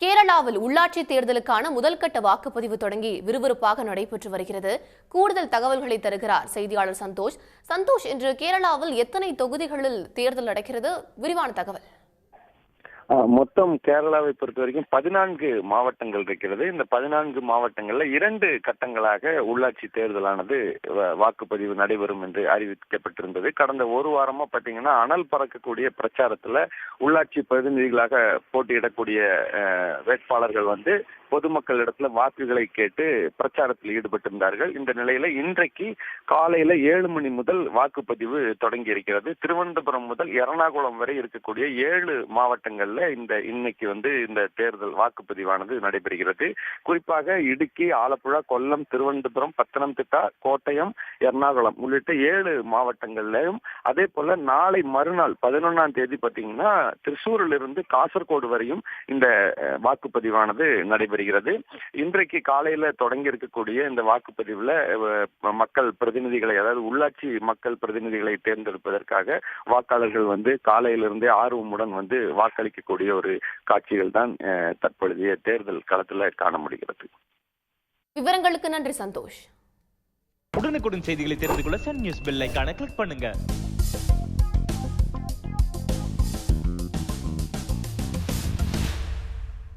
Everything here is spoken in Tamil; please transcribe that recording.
கேரளாவில் உள்ளாட்சி தேர்தலுக்கான முதல்கட்ட வாக்குப்பதிவு தொடங்கி விறுவிறுப்பாக நடைபெற்று வருகிறது. கூடுதல் தகவல்களை தருகிறார் செய்தியாளர் சந்தோஷ். சந்தோஷ், இன்று கேரளாவில் எத்தனை தொகுதிகளில் தேர்தல் நடக்கிறது? விரிவான தகவல். மொத்தம் கேரளாவை பொறுத்த வரைக்கும் 14 மாவட்டங்கள் இருக்கிறது. இந்த 14 மாவட்டங்கள்ல 2 கட்டங்களாக உள்ளாட்சி தேர்தலானது வாக்குப்பதிவு நடைபெறும் என்று அறிவிக்கப்பட்டிருந்தது. கடந்த ஒரு வாரமா பாத்தீங்கன்னா அனல் பறக்கக்கூடிய பிரச்சாரத்துல உள்ளாட்சி பிரதிநிதிகளாக போட்டியிடக்கூடிய வேட்பாளர்கள் பொதுமக்களிடத்துல வாக்குகளை கேட்டு பிரச்சாரத்தில் ஈடுபட்டிருந்தார்கள். இந்த நிலையில இன்றைக்கு காலையில 7 மணி முதல் வாக்குப்பதிவு தொடங்கி இருக்கிறது. திருவனந்தபுரம் முதல் எர்ணாகுளம் வரை இருக்கக்கூடிய 7 மாவட்டங்கள்ல இன்னைக்கு இந்த தேர்தல் வாக்குப்பதிவானது நடைபெறுகிறது. குறிப்பாக இடுக்கி, ஆலப்புழா, கொல்லம், திருவனந்தபுரம், பத்தனம்திட்டா, கோட்டயம், எர்ணாகுளம் உள்ளிட்ட 7 மாவட்டங்கள்லயும், அதே போல நாளை மறுநாள் 11ஆம் தேதி பாத்தீங்கன்னா திருச்சூரிலிருந்து காசர்கோடு வரையும் இந்த வாக்குப்பதிவானது நடைபெறுகிறது. இன்றைக்கு காலையில தொடங்கி இருக்கக்கூடிய இந்த வாக்குப்பதிவுல மக்கள் பிரதிநிதிகளை, அதாவது உள்ளாட்சி மக்கள் பிரதிநிதிகளை தேர்ந்தெடுப்பதற்காக வாக்காளர்கள் காலையிலிருந்தே ஆர்வமுடன் வாக்களிக்கக்கூடிய ஒரு காட்சிகள் தான் தற்பொழுதைய தேர்தல் களத்துல காண முடிகிறது. விவரங்களுக்கு நன்றி சந்தோஷ். உடனுக்குடன் செய்திகளை தெரிந்து கொள்ள சன் நியூஸ் பெல் ஐகானை கிளிக் பண்ணுங்க.